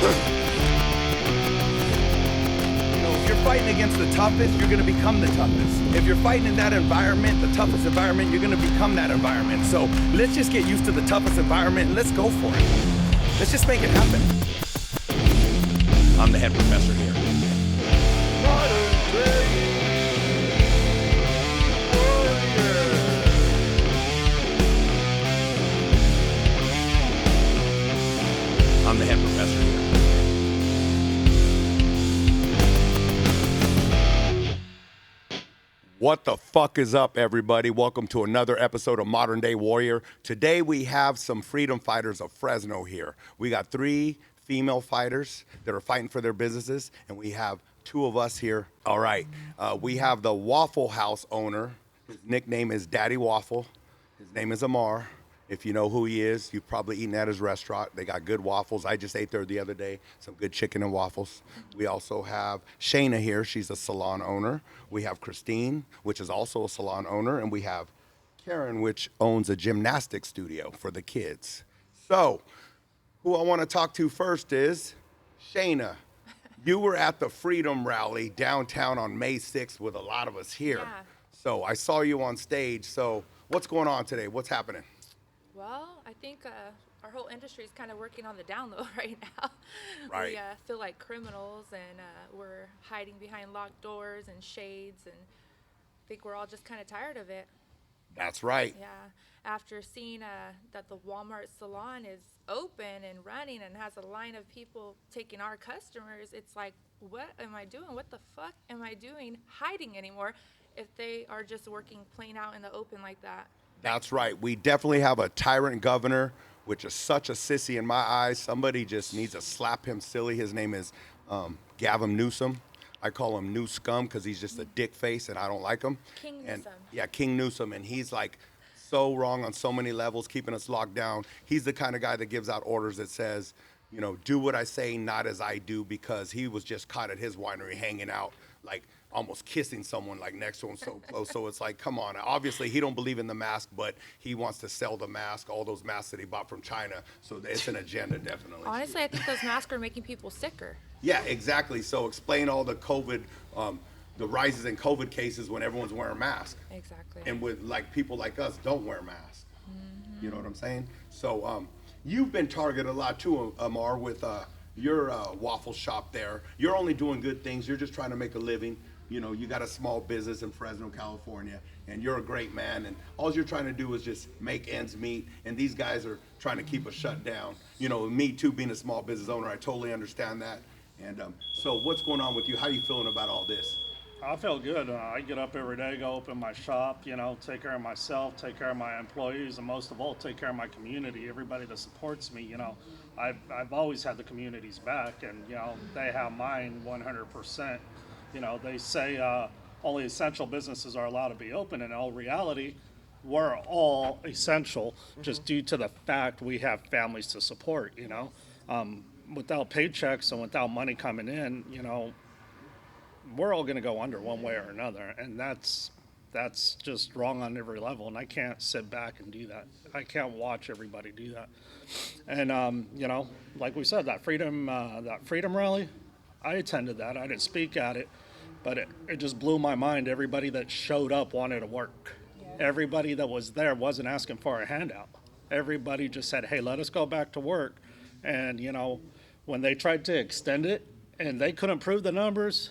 If you're fighting against the toughest, you're going to become the toughest. If you're fighting in that environment, the toughest environment, you're going to become that environment. So let's just get used to the toughest environment and let's go for it. Let's just make it happen. I'm the head professor here. I'm the head professor here. What the fuck is up, everybody? Welcome to another episode of Modern Day Warrior. Today we have some freedom fighters of Fresno here. We got 3 female fighters that are fighting for their businesses, and we have 2 of us here. All right, we have the Waffle House owner. His nickname is Daddy Waffle. His name is Ammar. If you know who he is, you've probably eaten at his restaurant. They got good waffles. I just ate there the other day, some good chicken and waffles. We also have Shayna here. She's a salon owner. We have Kristeen, which is also a salon owner. And we have Caryn, which owns a gymnastics studio for the kids. So who I want to talk to first is Shayna. You were at the Freedom Rally downtown on May 6th with a lot of us here. Yeah. So I saw you on stage. So what's going on today? What's happening? Well, I think our whole industry is kind of working on the down low right now. Right. We feel like criminals, and we're hiding behind locked doors and shades, and I think we're all just kind of tired of it. That's right. Yeah. After seeing that the Walmart salon is open and running and has a line of people taking our customers, it's like, what am I doing? What the fuck am I doing hiding anymore if they are just working plain out in the open like that? That's right. We definitely have a tyrant governor, which is such a sissy in my eyes. Somebody just needs to slap him silly. His name is Gavin Newsom. I call him New Scum because he's just a dick face and I don't like him. King And Newsom. yeah, King Newsom. And he's like so wrong on so many levels, keeping us locked down. He's the kind of guy that gives out orders that says, you know, do what I say, not as I do, because he was just caught at his winery hanging out, like almost kissing someone like next to him so close. So it's like, come on. Obviously, he don't believe in the mask, but he wants to sell the mask, all those masks that he bought from China. So it's an agenda, definitely. Honestly, I think those masks are making people sicker. Yeah, exactly. So explain all the COVID, the rises in COVID cases when everyone's wearing masks. Exactly. And with like people like us don't wear masks. Mm-hmm. You know what I'm saying? So you've been targeted a lot too, Ammar, with your waffle shop there. You're only doing good things. You're just trying to make a living. You know, you got a small business in Fresno, California, and you're a great man. And all you're trying to do is just make ends meet. And these guys are trying to keep us shut down. You know, me too, being a small business owner, I totally understand that. And so what's going on with you? How are you feeling about all this? I feel good. I get up every day, go open my shop, you know, take care of myself, take care of my employees, and most of all, take care of my community, everybody that supports me. You know, I've always had the community's back, and, you know, they have mine 100%. You know, they say only essential businesses are allowed to be open. In all reality, we're all essential just due to the fact we have families to support, you know. Without paychecks and without money coming in, you know, we're all going to go under one way or another, and that's just wrong on every level, and I can't sit back and do that. I can't watch everybody do that. And you know, like we said, that freedom rally, I attended that. I didn't speak at it, but it just blew my mind. Everybody that showed up wanted to work. Everybody that was there wasn't asking for a handout. Everybody just said, hey, let us go back to work. And you know, when they tried to extend it and they couldn't prove the numbers,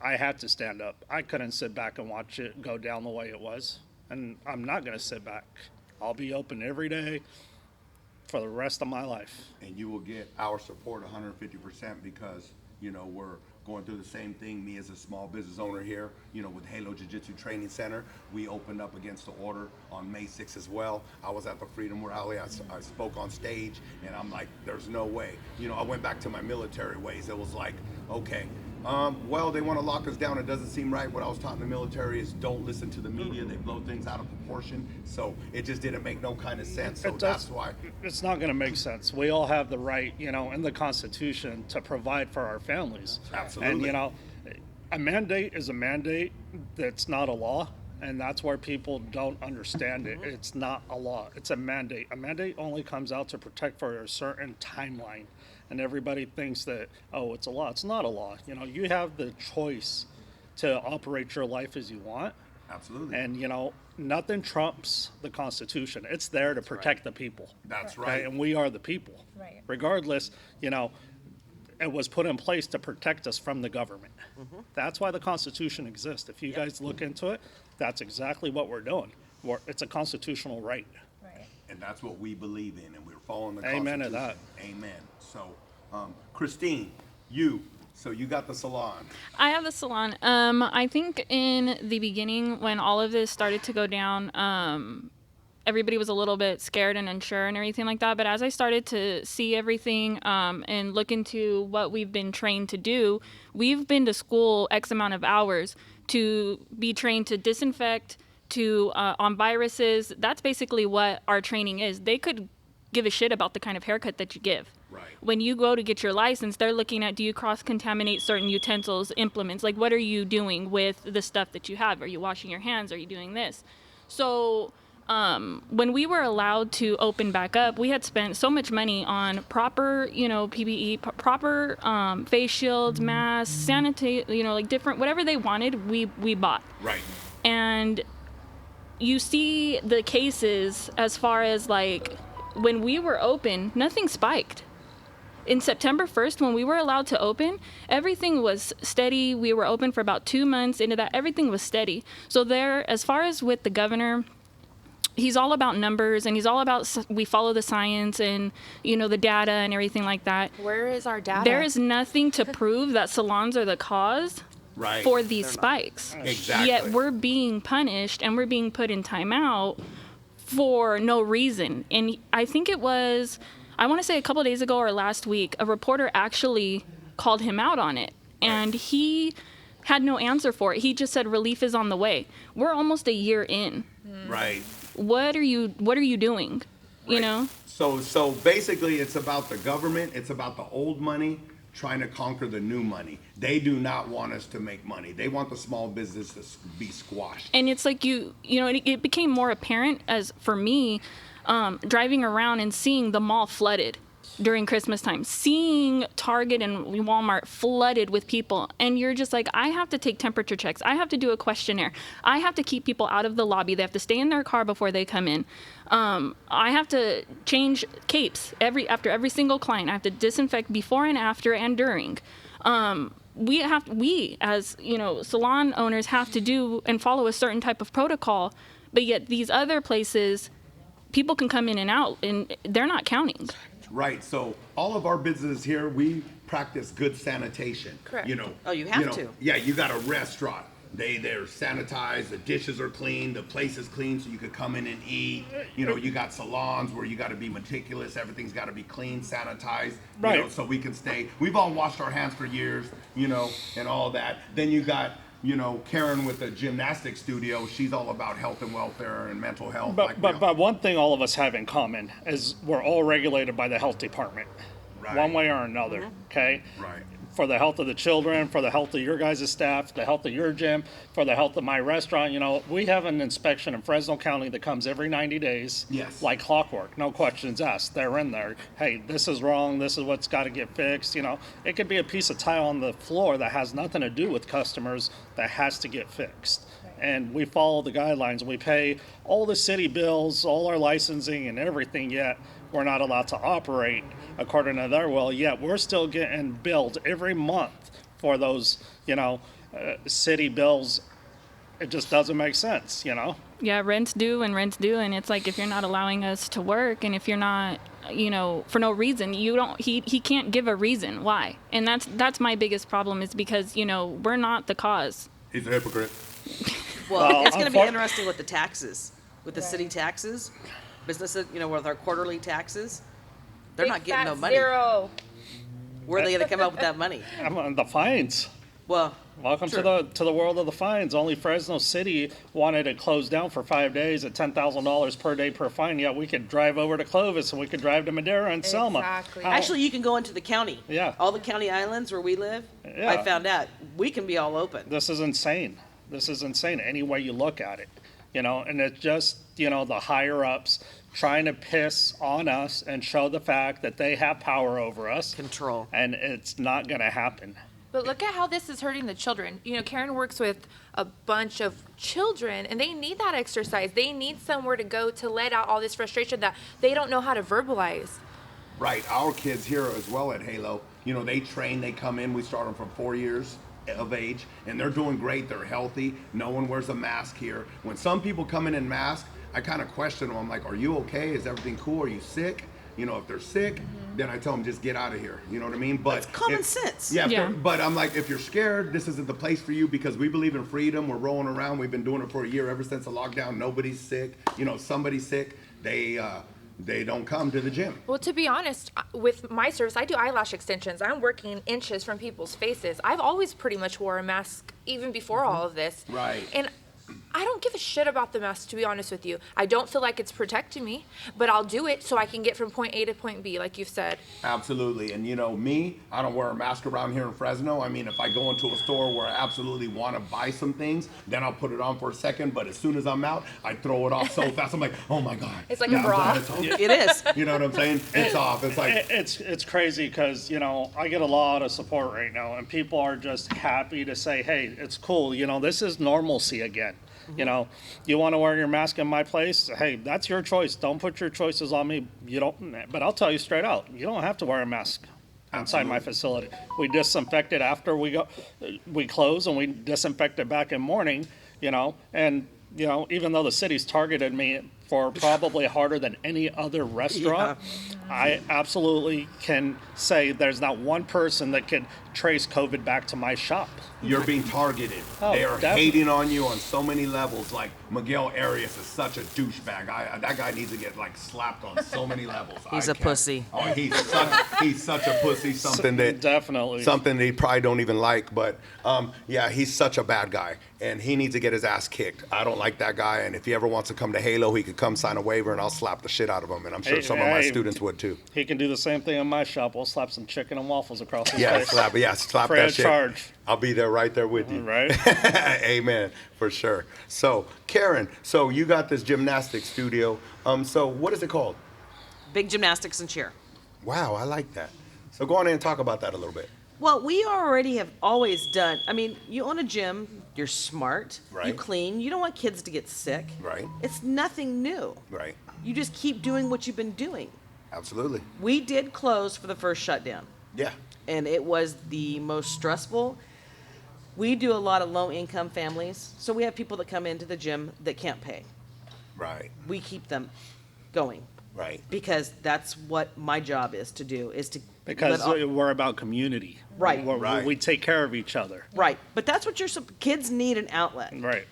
I had to stand up. I couldn't sit back and watch it go down the way it was. And I'm not going to sit back. I'll be open every day for the rest of my life. And you will get our support 150% because, you know, we're going through the same thing. Me as a small business owner here, you know, with Halo Jiu-Jitsu Training Center, we opened up against the order on May 6th as well. I was at the Freedom Rally. I spoke on stage, and I'm like, there's no way. You know, I went back to my military ways. It was like, okay, well, they want to lock us down. It doesn't seem right. What I was taught in the military is don't listen to the media. They blow things out of proportion. So it just didn't make no kind of sense. So that's why. It's not going to make sense. We all have the right, you know, in the Constitution to provide for our families. Absolutely. And, you know, a mandate is a mandate. That's not a law. And that's where people don't understand it. It's not a law. It's a mandate. A mandate only comes out to protect for a certain timeline. and everybody thinks that, oh, it's a law. It's not a law. You know, you have the choice to operate your life as you want. Absolutely. And, you know, nothing trumps the Constitution. It's there to protect the people. That's Okay? right. And we are the people. Right. Regardless, you know, it was put in place to protect us from the government. That's why the Constitution exists. If you guys look into it, that's exactly what we're doing. It's a constitutional right. Right. And that's what we believe in, and we're following the Amen to Constitution. that. Amen. So, Kristeen, so you got the salon. I have the salon. I think in the beginning when all of this started to go down, everybody was a little bit scared and unsure and everything like that. But as I started to see everything and look into what we've been trained to do, we've been to school X amount of hours to be trained to disinfect, on viruses. That's basically what our training is. They could give a shit about the kind of haircut that you give. Right. When you go to get your license, they're looking at, do you cross-contaminate certain utensils, implements? Like, what are you doing with the stuff that you have? Are you washing your hands? Are you doing this? So when we were allowed to open back up, we had spent so much money on proper, PPE, proper face shields, masks, sanitate, like different, whatever they wanted, we bought. Right. And you see the cases as far as like when we were open, nothing spiked. In September 1st, when we were allowed to open, everything was steady. We were open for about 2 months. Into that, everything was steady. So there, as far as with the governor, he's all about numbers, and he's all about we follow the science and, the data and everything like that. Where is our data? There is nothing to prove that salons are the cause Right. for these spikes. Exactly. Yet we're being punished and we're being put in timeout for no reason. And I think it was, I want to say a couple of days ago or last week, a reporter actually called him out on it. And he had no answer for it. He just said relief is on the way. We're almost a year in. Right. What are you doing? You Right. know? So basically, it's about the government. It's about the old money trying to conquer the new money. They do not want us to make money. They want the small business to be squashed. And it's like it became more apparent as for me, driving around and seeing the mall flooded during Christmas time, seeing Target and Walmart flooded with people. And you're just like, I have to take temperature checks. I have to do a questionnaire. I have to keep people out of the lobby. They have to stay in their car before they come in. I have to change capes after every single client. I have to disinfect before and after and during. We as salon owners have to do and follow a certain type of protocol, but yet these other places, people can come in and out and they're not counting. Right. So all of our businesses here, we practice good sanitation. Correct. Oh, you have to. Yeah, you got a restaurant. They're sanitized, the dishes are clean, the place is clean so you could come in and eat. You got salons where you got to be meticulous, everything's got to be clean, sanitized, Right. So we can stay. We've all washed our hands for years, and all that. Then you got Caryn with the gymnastics studio. She's all about health and welfare and mental health. But one thing all of us have in common is we're all regulated by the health department, Right. one way or another. Okay. Right. For the health of the children, for the health of your guys' staff, the health of your gym, for the health of my restaurant. We have an inspection in Fresno County that comes every 90 days. Yes. Like clockwork, no questions asked. They're in there. Hey, this is wrong. This is what's got to get fixed. It could be a piece of tile on the floor that has nothing to do with customers that has to get fixed. And we follow the guidelines. We pay all the city bills, all our licensing and everything, yet we're not allowed to operate according to their will, yet we're still getting billed every month for those, city bills. It just doesn't make sense, Yeah, rent's due, and it's like if you're not allowing us to work, and if you're not, for no reason, he can't give a reason why. And that's my biggest problem is because, we're not the cause. He's a hypocrite. Well, it's going to be unfor- interesting with the taxes, with the city taxes, businesses, with our quarterly taxes. They're Big not getting fat no money. Zero. Where are they going to come up with that money? The fines. Well, Welcome sure. to the world of the fines. Only Fresno City wanted to close down for 5 days at $10,000 per day per fine. Yeah, we could drive over to Clovis and we could drive to Madera and Selma. Exactly. How- Actually, you can go into the county. Yeah. All the county islands where we live, Yeah. I found out we can be all open. This is insane. Any way you look at it. and it's just, the higher ups trying to piss on us and show the fact that they have power over us. Control. And it's not going to happen. But look at how this is hurting the children. Caryn works with a bunch of children, and they need that exercise. They need somewhere to go to let out all this frustration that they don't know how to verbalize. Right. Our kids here as well at Halo, they train, they come in, we start them from 4 years of age, and they're doing great. They're healthy. No one wears a mask here. When some people come in mask, I kind of question them. I'm like, are you okay? Is everything cool? Are you sick? If they're sick, then I tell them just get out of here. You know what I mean? But it's common sense. Yeah. But I'm like, if you're scared, this isn't the place for you because we believe in freedom. We're rolling around. We've been doing it for a year ever since the lockdown. Nobody's sick. If somebody's sick, they don't come to the gym. Well, to be honest, with my service, I do eyelash extensions. I'm working inches from people's faces. I've always pretty much wore a mask even before all of this. Right. And I don't give a shit about the mask, to be honest with you. I don't feel like it's protecting me, but I'll do it so I can get from point A to point B, like you've said. Absolutely. And me, I don't wear a mask around here in Fresno. I mean, if I go into a store where I absolutely want to buy some things, then I'll put it on for a second. But as soon as I'm out, I throw it off so fast. I'm like, oh my God. It's like a bra. It is. You know what I'm saying? It's off. It's like... It's crazy because, I get a lot of support right now. And people are just happy to say, hey, it's cool. This is normalcy again. You want to wear your mask in my place? Hey, that's your choice. Don't put your choices on me. But I'll tell you straight out, you don't have to wear a mask inside my facility. We disinfect it after we close, and we disinfect it back in morning, and, even though the city's targeted me for probably harder than any other restaurant, I absolutely can say there's not one person that can trace COVID back to my shop. You're being targeted. Oh, they are definitely. hating on you on so many levels. Like Miguel Arias is such a douchebag. That guy needs to get slapped on so many levels. He's a pussy. Oh, he's such a pussy. Something that he probably don't even like. But he's such a bad guy, and he needs to get his ass kicked. I don't like that guy. And if he ever wants to come to Halo, he could come sign a waiver, and I'll slap the shit out of him. And I'm sure some of my students would too. He can do the same thing in my shop. We'll slap some chicken and waffles across his face. Slap Free that of shit. charge. I'll be there right there with you. Right. Amen, for sure. So, Caryn, you got this gymnastics studio. So what is it called? Big Gymnastics and Cheer. Wow, I like that. So go on in and talk about that a little bit. Well, we already have always done, you own a gym, you're smart, Right. you clean, you don't want kids to get sick. Right. It's nothing new. Right. You just keep doing what you've been doing. Absolutely. We did close for the first shutdown, Yeah. and it was the most stressful. We do a lot of low-income families, so we have people that come into the gym that can't pay. Right. We keep them going Right. because that's what my job is to do, is to Because let all- we're about community. Right. Right. We take care of each other. right. But that's what kids need, an outlet. Right.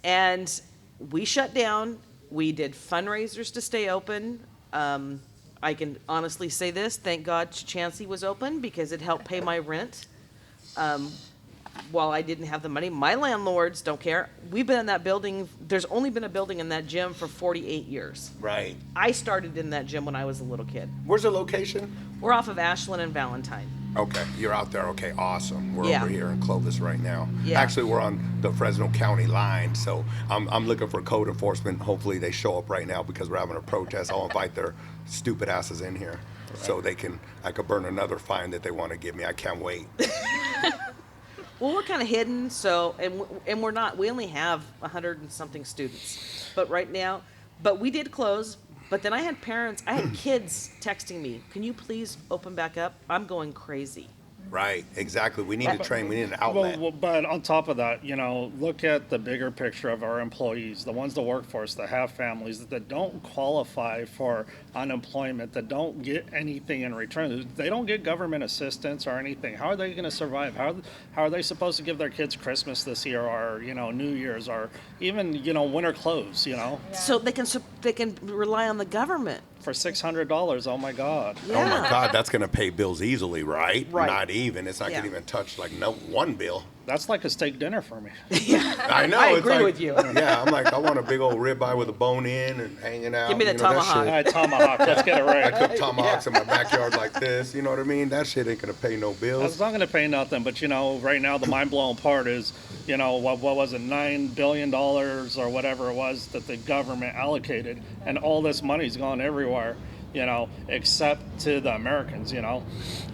And we shut down. We did fundraisers to stay open. I can honestly say this, thank God Chancey was open because it helped pay my rent. While I didn't have the money, my landlords don't care. We've been in that building, there's only been a building in that gym for 48 years. Right. I started in that gym when I was a little kid. Where's the location? We're off of Ashland and Valentine. Okay, you're out there. Okay, awesome. We're Yeah. over here in Clovis right now. Yeah. Actually, we're on the Fresno County line, so I'm looking for code enforcement. Hopefully, they show up right now because we're having a protest. I'll invite their stupid asses in here so I could burn another fine that they want to give me. I can't wait. Well, we're kind of hidden, so, and we're not, we only have 100 and something students. But right now, we did close, but then I had kids texting me, can you please open back up? I'm going crazy. Right, exactly. We need to train. We need an outlet. Well, but on top of that, look at the bigger picture of our employees, the ones that work for us, that have families, that don't qualify for unemployment, that don't get anything in return. They don't get government assistance or anything. How are they going to survive? How are they supposed to give their kids Christmas this year, or New Year's, or even winter clothes? So they can rely on the government. For $600. Oh my God. Yeah. Oh my God, that's going to pay bills easily, right? Right. Not even. It's not going to Yeah. even touch one bill. That's like a steak dinner for me. I know. I it's agree like- with you. Yeah, I'm like, I want a big old ribeye with a bone in and hanging out. Give me the you know, that tomahawk. All shit. right, tomahawk. Let's get it I right. cook tomahawks in my backyard like this. You know what I mean? That shit ain't gonna pay no bills. It's not going to pay nothing, but right now the mind-blowing part is, what was it, $9 billion or whatever it was that the government allocated, and all this money's gone everywhere, except to the Americans.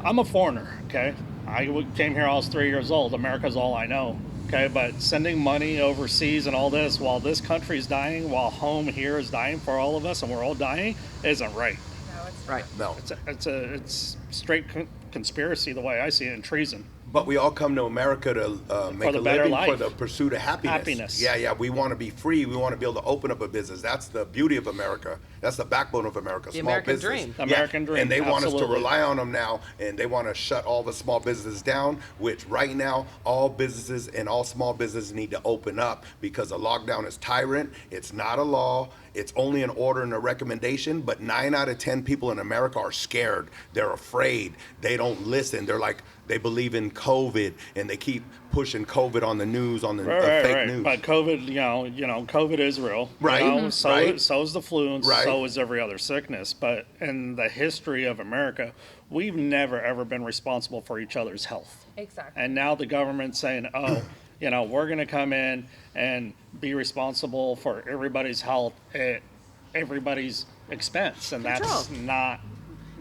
I'm a foreigner, okay? I came here, I was 3 years old. America's all I know. Okay, but sending money overseas and all this while this country's dying, while home here is dying for all of us, and we're all dying, isn't right. No, it's Right. No. It's straight conspiracy the way I see it, and treason. But we all come to America to make the a better living life. for the pursuit of happiness. Happiness. Yeah. We want to be free. We want to be able to open up a business. That's the beauty of America. That's the backbone of America. The small American business. dream. The American dream, And they want us to absolutely. rely on them now, and they want to shut all the small businesses down, which right now, all businesses and all small businesses need to open up because the lockdown is tyrant. It's not a law. It's only an order and a recommendation, but 9 out of 10 people in America are scared. They're afraid. They don't listen. They're like, they believe in COVID, and they keep pushing COVID on the news, on the fake news. But COVID, COVID is real. Right. So Right. so is the flu, and Right. so is every other sickness. But in the history of America, we've never ever been responsible for each other's health. exactly. And now the government's saying, oh, we're going to come in and be responsible for everybody's health at everybody's expense, and that's Control. not.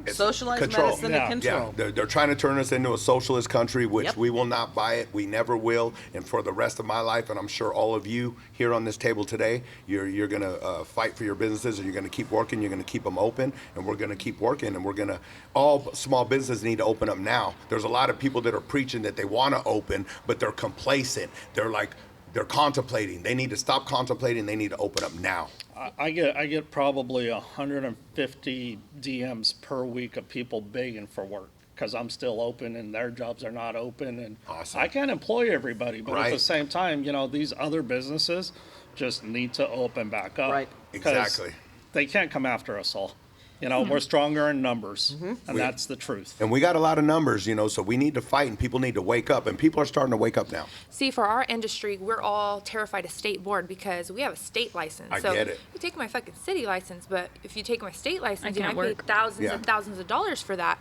Socialized Control. medicine Yeah. and Yeah, control. they're trying to turn us into a socialist country, which Yep. we will not buy it. We never will. And for the rest of my life, and I'm sure all of you here on this table today, you're going to fight for your businesses, and you're going to keep working. You're going to keep them open, and we're going to keep working. And all small businesses need to open up now. There's a lot of people that are preaching that they want to open, but they're complacent. They're contemplating. They need to stop contemplating. They need to open up now. I get probably 150 DMs per week of people begging for work because I'm still open and their jobs are not open, and Awesome. I can't employ everybody. But at the Right. same time, these other businesses just need to open back up. Right. 'cause Exactly. They can't come after us all. We're stronger in numbers, and that's the truth. And we got a lot of numbers, so we need to fight, and people need to wake up. And people are starting to wake up now. See, for our industry, we're all terrified of state board because we have a state license. I so get it. you take my fucking city license, but if you take my state license, can't I work. pay thousands Yeah. and thousands of dollars for that.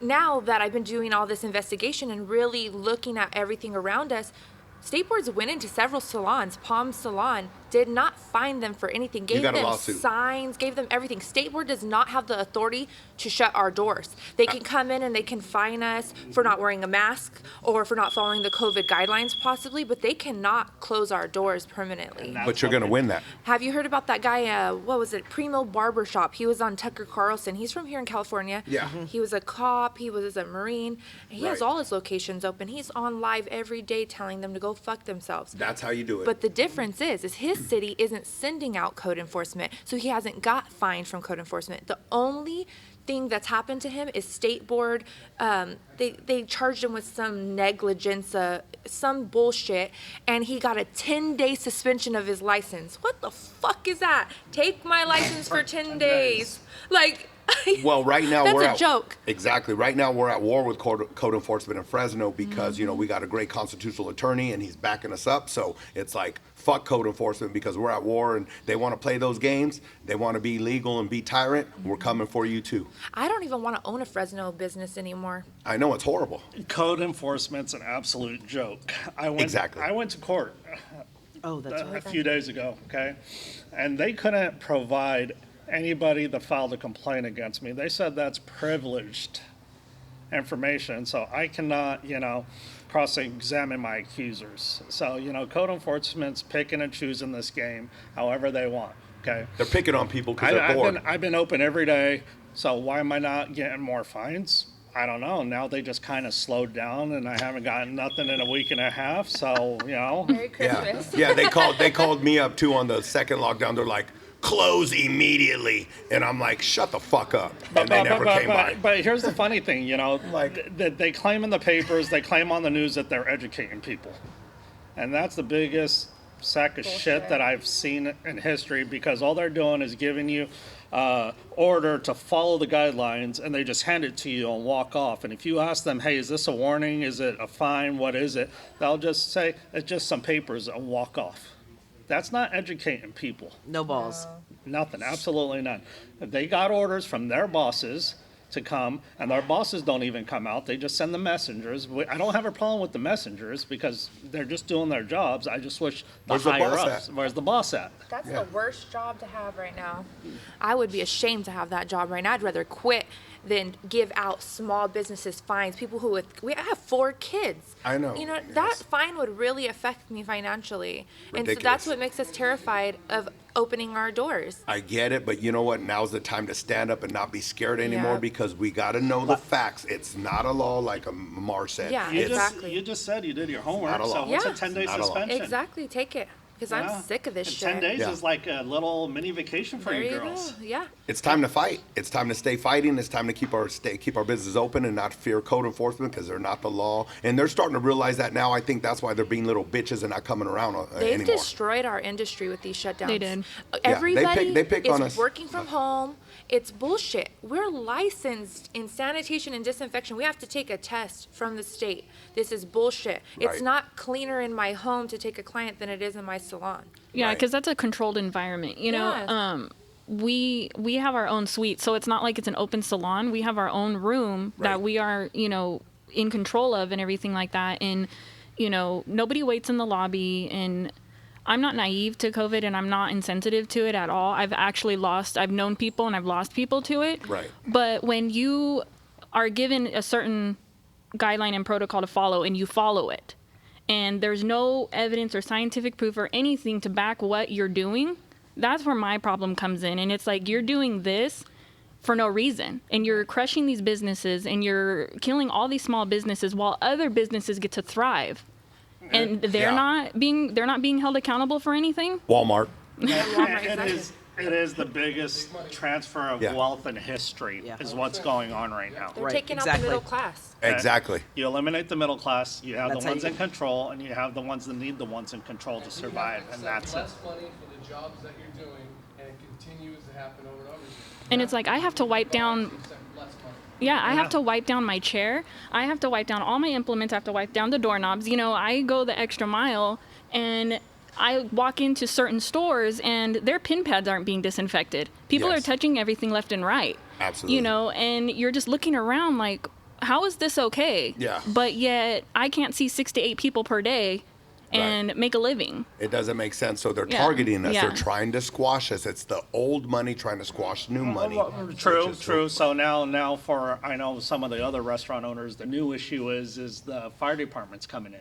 Now that I've been doing all this investigation and really looking at everything around us, state boards went into several salons. Palm Salon did not find them for anything. Gave got a them lawsuit. signs, gave them everything. State board does not have the authority to shut our doors. They can come in and they can fine us for not wearing a mask or for not following the COVID guidelines possibly, but they cannot close our doors permanently. But you're going to win that. Have you heard about that guy, what was it, Primo Barbershop? He was on Tucker Carlson. He's from here in California. Yeah. Mhm. He was a cop. He was a Marine. And he has Right. all his locations open. He's on live every day telling them to go fuck themselves. That's how you do it. But the difference is his city isn't sending out code enforcement, so he hasn't got fined from code enforcement. The only thing that's happened to him is state board. They charged him with some negligence, some bullshit, and he got a 10-day suspension of his license. What the fuck is that? Take my license for 10 days. Like. Well, right now That's we're a at joke. Exactly. Right now we're at war with code enforcement in Fresno because we got a great constitutional attorney and he's backing us up. So it's like fuck code enforcement because we're at war and they want to play those games. They want to be legal and be tyrant. We're coming for you too. I don't even want to own a Fresno business anymore. I know it's horrible. Code enforcement's an absolute joke. I went to court Oh, that's a right. few days ago, okay? And they couldn't provide anybody that filed a complaint against me. They said that's privileged information, so I cannot, cross-examine my accusers. So, code enforcement's picking and choosing this game however they want, okay? They're picking on people because they're bored. I've been open every day, so why am I not getting more fines? I don't know. Now they just kind of slowed down, and I haven't gotten nothing in a week and a half, so, Merry Christmas. Yeah, they called me up too on the second lockdown. They're like, close immediately, and I'm like, shut the fuck up. And they never came by. But here's the funny thing, Like- they claim in the papers, they claim on the news that they're educating people, and that's the biggest sack of shit that I've seen in history, because all they're doing is giving you order to follow the guidelines, and they just hand it to you and walk off. And if you ask them, hey, is this a warning? Is it a fine? What is it? They'll just say, it's just some papers, and walk off. That's not educating people. No balls. Nothing, absolutely none. They got orders from their bosses to come, and their bosses don't even come out. They just send the messengers. I don't have a problem with the messengers because they're just doing their jobs. I just wish Where's the higher boss ups. at? Where's the boss at? That's Yeah. the worst job to have right now. I would be ashamed to have that job right now. I'd rather quit than give out small businesses fines. People who I have 4 kids. I know, You know, yes. that fine would really affect me financially. And so Ridiculous. that's what makes us terrified of opening our doors. I get it, but you know what? Now's the time to stand up and not be scared anymore Yeah. because we got to know the facts. It's not a law like Ammar said. Yeah, You It's- exactly. you just said you did your homework, Not a so law. what's Yeah. a 10-day Not a law. suspension? Exactly. Take it. Because Yeah. I'm sick of this And shit. 10 days Yeah. is like a little mini vacation for There you you girls. go. Yeah. It's time to fight. It's time to stay fighting. It's time to keep our business open and not fear code enforcement because they're not the law. And they're starting to realize that now. I think that's why they're being little bitches and not coming around They've anymore. destroyed our industry with these shutdowns. They did. Everybody they pick is on us. working from home. It's bullshit. We're licensed in sanitation and disinfection. We have to take a test from the state. This is bullshit. Right. It's not cleaner in my home to take a client than it is in my salon. Yeah, Right. because that's a controlled environment. You know, Yes. we have our own suite, so it's not like it's an open salon. We have our own room Right. that we are, in control of and everything like that. And nobody waits in the lobby. And I'm not naive to COVID, and I'm not insensitive to it at all. I've known people and I've lost people to it. Right. But when you are given a certain guideline and protocol to follow and you follow it, and there's no evidence or scientific proof or anything to back what you're doing, that's where my problem comes in. And it's like, you're doing this for no reason, and you're crushing these businesses, and you're killing all these small businesses while other businesses get to thrive. And they're Yeah. not being held accountable for anything. Walmart. Walmart, It exactly. it is the biggest transfer of Yeah. wealth in history Yeah. is what's going on right now. They're Right, taking out exactly. the middle class. Exactly. You eliminate the middle class, you have That's the how ones you- in control, and you have the ones that need the ones in control to survive, and that's it. Less money for the jobs that you're doing, and it continues to happen over and over again. And it's like, I have to wipe down. You spend less money. Yeah, I Yeah. have to wipe down my chair. I have to wipe down all my implements. I have to wipe down the doorknobs. I go the extra mile, and I walk into certain stores and their pin pads aren't being disinfected. People Yes. are touching everything left and right. Absolutely. And you're just looking around like, how is this okay? Yeah. But yet I can't see 6 to 8 people per day and make a living. It doesn't make sense. So they're Yeah. targeting us. Yeah. They're trying to squash us. It's the old money trying to squash new money. True, which is true. So now for, I know some of the other restaurant owners, the new issue is the fire department's coming in.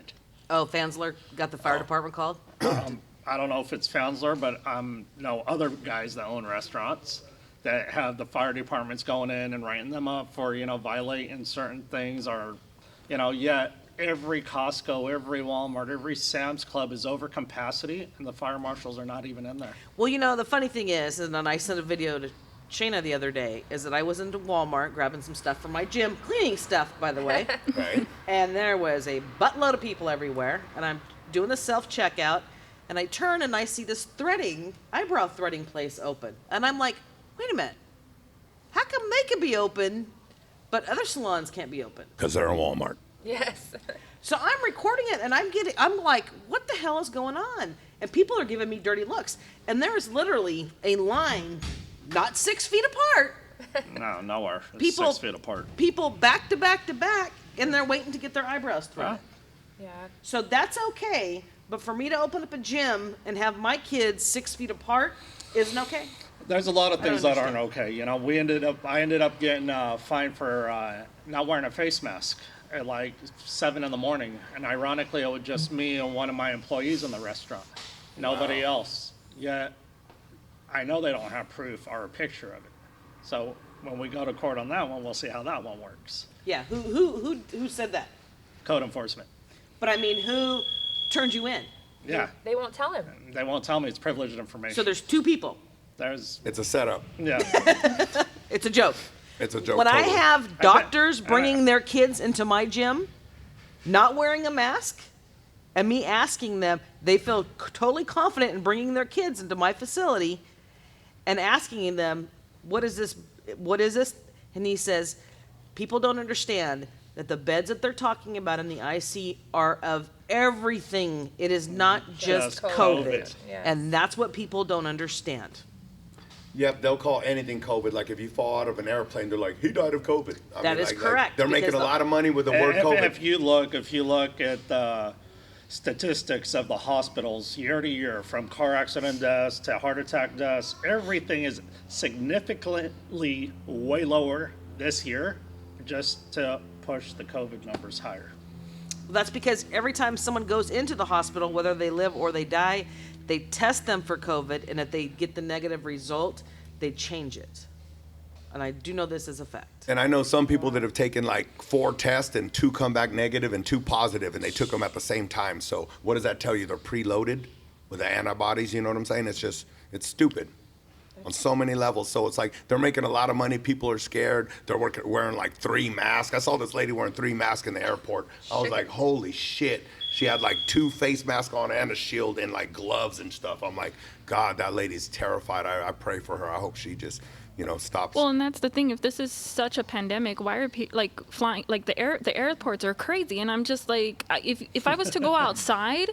Oh, Fansler got the fire department called? I don't know if it's Founsler, but know other guys that own restaurants that have the fire departments going in and writing them up for, violating certain things, or, yet every Costco, every Walmart, every Sam's Club is over capacity, and the fire marshals are not even in there. Well, the funny thing is, and then I sent a video to Shayna the other day, is that I was into Walmart grabbing some stuff for my gym, cleaning stuff, by the way. Right. And there was a buttload of people everywhere, and I'm doing the self-checkout, and I turn and I see this eyebrow threading place open. And I'm like, wait a minute, how come they can be open, but other salons can't be open? Because they're in Walmart. Yes. So I'm recording it, and I'm like, what the hell is going on? And people are giving me dirty looks. And there is literally a line, not 6 feet apart, No, nowhere. It's People- 6 feet apart. people back to back to back, and they're waiting to get their eyebrows threaded. Yeah. So that's okay, but for me to open up a gym and have my kids 6 feet apart isn't okay. There's a lot of things don't that aren't okay. I ended up getting fined for not wearing a face mask at like 7 in the morning, and ironically, it was just me and one of my employees in the restaurant, nobody else. Yet, I know they don't have proof or a picture of it. So when we go to court on that one, we'll see how that one works. Yeah, who said that? Code enforcement. But I mean, who turned you in? Yeah, They won't tell him. they won't tell me it's privileged information. So there's 2 people. There's It's a setup. yeah. It's a joke. It's a joke. When I totally. have doctors bringing their kids into my gym, not wearing a mask, And me asking them, they feel totally confident in bringing their kids into my facility and asking them, what is this? What is this? And he says, people don't understand that the beds that they're talking about in the IC are of everything. It is not just Just COVID. COVID. Yes. And that's what people don't understand. Yep, they'll call anything COVID. Like if you fall out of an airplane, they're like, he died of COVID. That is correct, they're making because a lot of money with the word COVID. If you look at the statistics of the hospitals year to year, from car accident deaths to heart attack deaths, everything is significantly way lower this year, just to push the COVID numbers higher. That's because every time someone goes into the hospital, whether they live or they die, they test them for COVID, and if they get the negative result, they change it. And I do know this as a fact. And I know some people that have taken like 4 tests and 2 come back negative and 2 positive, and they took them at the same time. So what does that tell you? They're preloaded with the antibodies, you know what I'm saying? It's stupid on so many levels. So it's like they're making a lot of money. People are scared. They're wearing like 3 masks. I saw this lady wearing 3 masks in the airport. I was like, holy shit. She had like 2 face masks on and a shield and like gloves and stuff. I'm like, God, that lady's terrified. I pray for her. I hope she just, stops. Well, and that's the thing. If this is such a pandemic, why are people like flying? Like the airports are crazy, and I'm just like, if I was to go outside,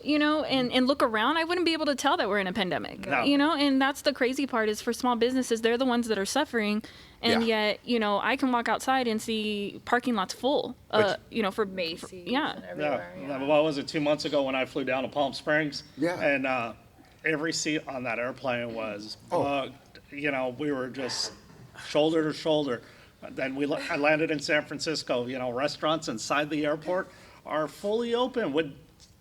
and look around, I wouldn't be able to tell that we're in a pandemic. No. And that's the crazy part is for small businesses, they're the ones that are suffering, and yet, I can walk outside and see parking lots full. For Macy's yeah. and everywhere. Yeah. What was it, 2 months ago when I flew down to Palm Springs? Yeah. And every seat on that airplane was booked. We were just shoulder to shoulder. Then I landed in San Francisco. Restaurants inside the airport are fully open with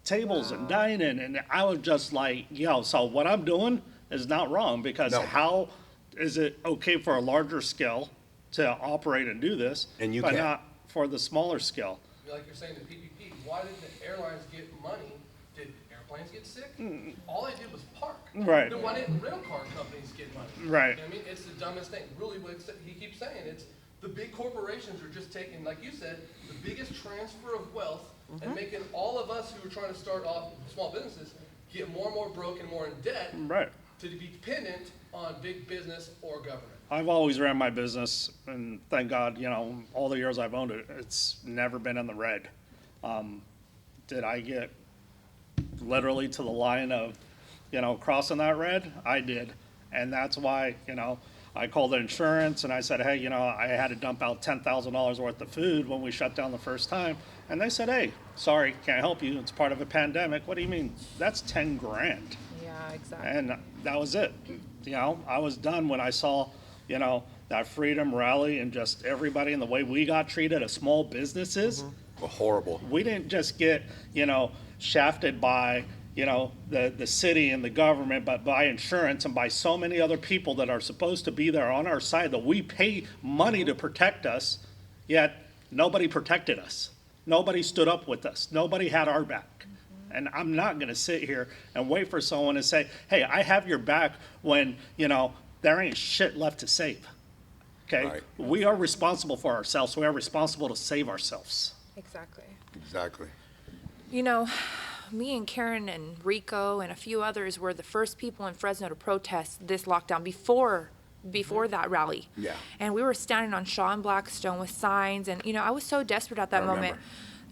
tables and dining. And I was just like, so what I'm doing is not wrong, because No. how is it okay for a larger scale to operate and do this, And you but can't. not for the smaller scale? Like you're saying, the PPP, why did the airlines get money? Did airplanes get sick? All they did was park. Right. Then why didn't rental car companies get money? Right. I mean, it's the dumbest thing. Really, what he keeps saying, it's the big corporations are just taking, like you said, the biggest transfer of wealth and making all of us who are trying to start off small businesses get more and more broke and more in debt Right. to be dependent on big business or government. I've always ran my business, and thank God, all the years I've owned it, it's never been in the red. Did I get literally to the line of, crossing that red? I did. And that's why, I called the insurance and I said, hey, I had to dump out $10,000 worth of food when we shut down the first time. And they said, hey, sorry, can't help you. It's part of a pandemic. What do you mean? That's 10 grand. Yeah, exactly. And that was it. I was done when I saw, that freedom rally and just everybody and the way we got treated as small businesses. Horrible. We didn't just get, shafted by, the city and the government, but by insurance and by so many other people that are supposed to be there on our side that we pay money to protect us, yet nobody protected us. Nobody stood up with us. Nobody had our back. And I'm not going to sit here and wait for someone to say, hey, I have your back when, there ain't shit left to save. Okay? Right. We are responsible for ourselves. We are responsible to save ourselves. Exactly. Exactly. Me and Caryn and Rico and a few others were the first people in Fresno to protest this lockdown before that rally. Yeah. And we were standing on Shaw and Blackstone with signs, and I was so desperate at that I moment.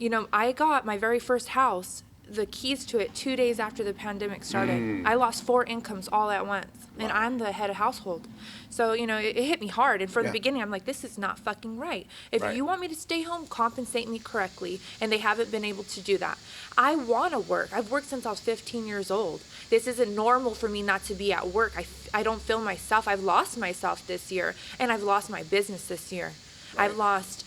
remember. I got my very first house, the keys to it 2 days after the pandemic started. I lost 4 incomes all at once, and I'm the head of household. So, it hit me hard. And for the Yeah. beginning, I'm like, this is not fucking right. If Right. you want me to stay home, compensate me correctly. And they haven't been able to do that. I want to work. I've worked since I was 15 years old. This isn't normal for me not to be at work. I don't feel myself. I've lost myself this year, and I've lost my business this year. Right. I've lost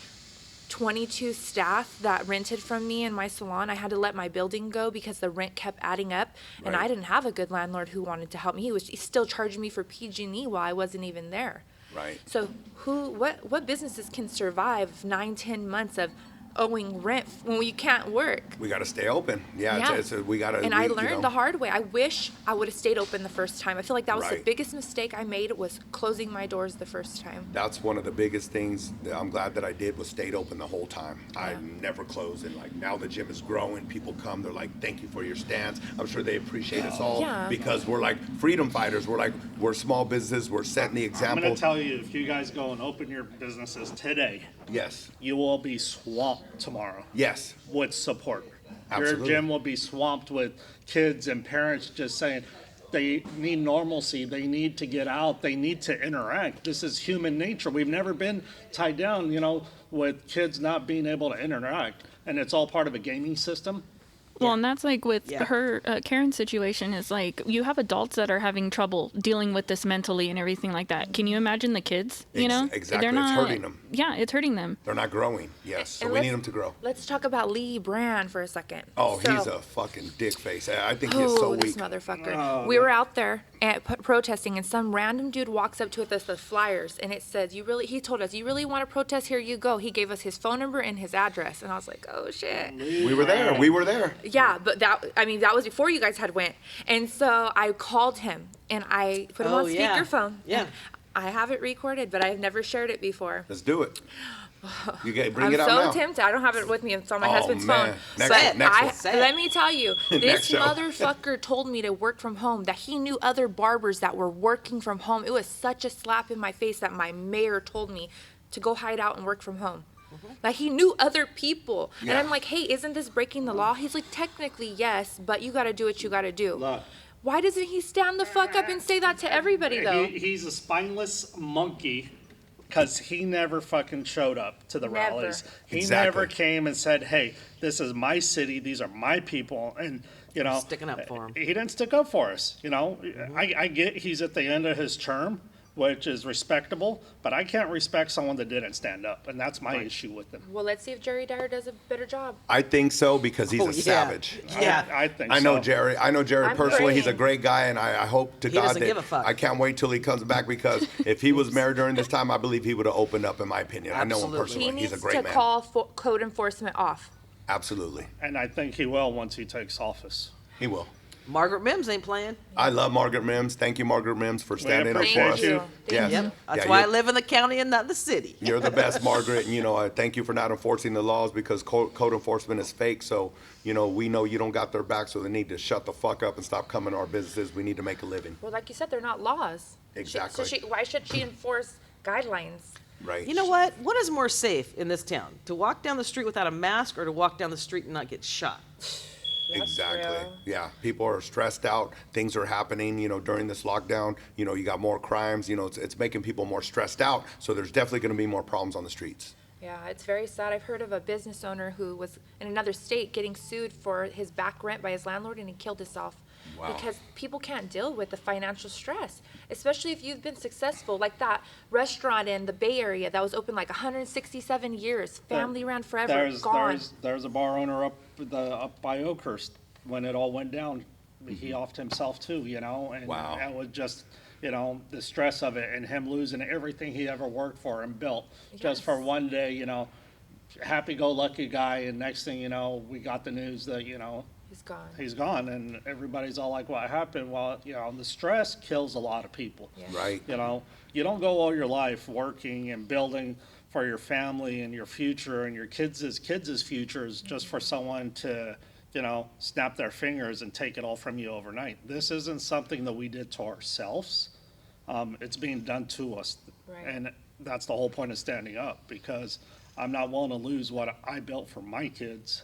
22 staff that rented from me in my salon. I had to let my building go because the rent kept adding up, and Right. I didn't have a good landlord who wanted to help me. He still charging me for PG&E while I wasn't even there. Right. So what businesses can survive 9-10 months of, owing rent when you can't work. We got to stay open. Yeah. We got to. And I learned the hard way. I wish I would have stayed open the first time. I feel like that was the Right. biggest mistake I made, was closing my doors the first time. That's one of the biggest things that I'm glad that I did, was stayed open the whole time. I never closed, and like now the gym is growing. People come, they're like, "Thank you for your stance." I'm sure they appreciate us all because we're like freedom fighters. We're small businesses. We're setting the I'm example. going to tell you, if you guys go and open your businesses today, Yes. you will be swamped tomorrow Yes. with support. Absolutely. Your gym will be swamped with kids and parents just saying they need normalcy, they need to get out, they need to interact. This is human nature. We've never been tied down, with kids not being able to interact. And it's all part of a gaming system. Well, and that's like with Yeah. her, Caryn's situation is like, you have adults that are having trouble dealing with this mentally and everything like that. Can you imagine the kids, Exactly. They're It's not, hurting them. Yeah, it's hurting them. They're not growing. Yes. So And we let's- need them to grow. Let's talk about Lee Brand for a second. Oh, So- he's a fucking dick face. I think he's so this weak. motherfucker. We were out there protesting, and some random dude walks up to us with the flyers, and it says, he told us, "You really want to protest? Here you go." He gave us his phone number and his address, and I was like, oh shit. We were there. Yeah, but that was before you guys had went. And so I called him, and I put him Oh, on yeah. speakerphone. Yeah. And I have it recorded, but I've never shared it before. Let's do it. Bring I'm it out so now. tempted. I don't have it with me. It's on my Oh, husband's man. phone. Next But one, next one. Say it. let me tell you, this Next show. motherfucker told me to work from home, that he knew other barbers that were working from home. It was such a slap in my face that my mayor told me to go hide out and work from home. Like, he knew other people. And Yeah. I'm like, hey, isn't this breaking the law? He's like, technically, yes, but you got to do what you got to do. Look. Why doesn't he stand the fuck up and say that to everybody, though? He's a spineless monkey because he never fucking showed up to the Never. rallies. He Exactly. never came and said, "Hey, this is my city. These are my people." And Sticking up for him. He didn't stick up for us. I get he's at the end of his term, which is respectable, but I can't respect someone that didn't stand up, and that's my issue with him. Well, let's see if Jerry Dyer does a better job. I think so because he's Oh, a yeah. savage. Yeah. I think I know so. Jerry. I know Jerry I'm personally. He's a praying. great guy, and I hope to He God doesn't that give a fuck. I can't wait till he comes back, because if he was mayor during this time, I believe he would have opened up. In my opinion, I know him Absolutely. personally. He He's needs a great to man. call code enforcement off. Absolutely, And I think he will once he takes office. he will. Margaret Mims ain't playing. I love Margaret Mims. Thank you, Margaret Mims, for standing up for appreciate us. you. Thank Yes. you. Yep. That's Yeah, why I you're- live in the county and not the city. You're the best, Margaret, and I thank you for not enforcing the laws, because code enforcement is fake. So we know you don't got their back, so they need to shut the fuck up and stop coming to our businesses. We need to make a living. Well, like you said, they're not laws. Exactly. Why should she enforce guidelines? Right. You know what? What is more safe in this town? To walk down the street without a mask, or to walk down the street and not get shot? Exactly. real. Yeah. People are stressed out. Things are happening, during this lockdown. You got more crimes. It's making people more stressed out. So there's definitely going to be more problems on the streets. Yeah, it's very sad. I've heard of a business owner who was in another state getting sued for his back rent by his landlord, and he killed himself. Wow. Because people can't deal with the financial stress, especially if you've been successful, like that restaurant in the Bay Area that was open like 167 years, family ran forever, gone. There's a bar owner up by Oakhurst when it all went down. He offed himself too, and Wow. that was just, the stress of it and him losing everything he ever worked for and built just for Yes. one day, happy-go-lucky guy, and next thing you know, we got the news that, He's gone. he's gone, and everybody's all like, what happened? Well, the stress kills a lot of people. Yeah. Right. You don't go all your life working and building for your family and your future and your kids' futures just for someone to, snap their fingers and take it all from you overnight. This isn't something that we did to ourselves. It's being done to us. Right. And that's the whole point of standing up, because I'm not willing to lose what I built for my kids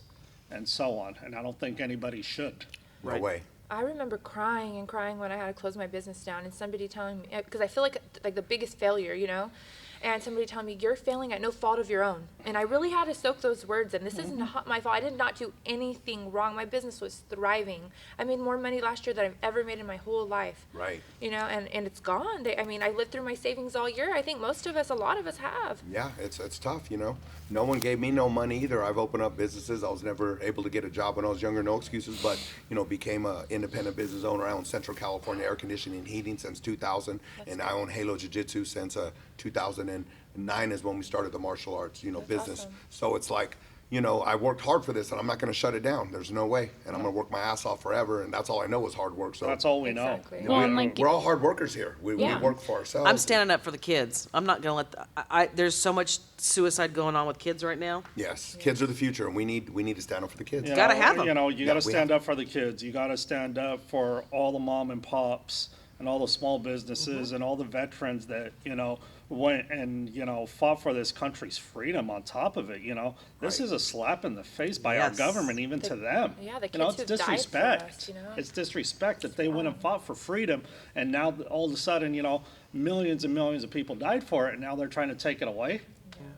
and so on. And I don't think anybody should. No way. I remember crying and crying when I had to close my business down, and somebody telling me, because I feel like the biggest failure, and somebody telling me, you're failing at no fault of your own. And I really had to soak those words in. This is not my fault. I did not do anything wrong. My business was thriving. I made more money last year than I've ever made in my whole life. Right. And it's gone. I lived through my savings all year. I think a lot of us have. Yeah, it's tough, No one gave me no money either. I've opened up businesses. I was never able to get a job when I was younger, no excuses, but, became an independent business owner. I own Central California Air Conditioning and Heating since 2000, and I own Halo Jiu-Jitsu since 2009 is when we started the martial arts, business. awesome. So it's like, I worked hard for this and I'm not going to shut it down. There's no way. And I'm going to work my ass off forever. And that's all I know is hard work. So That's all we know. Exactly. Well, and like, we're all hard workers here. We Yeah. work for ourselves. I'm standing up for the kids. I'm not gonna let, there's so much suicide going on with kids right now. Yes, kids are the future, and we need to stand up for the kids. You Gotta know, have 'em. You gotta we stand have up for the kids. You gotta stand up for all the mom and pops and all the small businesses and all the veterans that, went and, fought for this country's freedom on top of it, This Right. is a slap in the face by our Yes. government, even to them. Yeah, the You know, kids it's who've died for disrespect. us, It's disrespect that they went and fought for freedom, and now all of a sudden, millions and millions of people died for it, and now they're trying to take it away.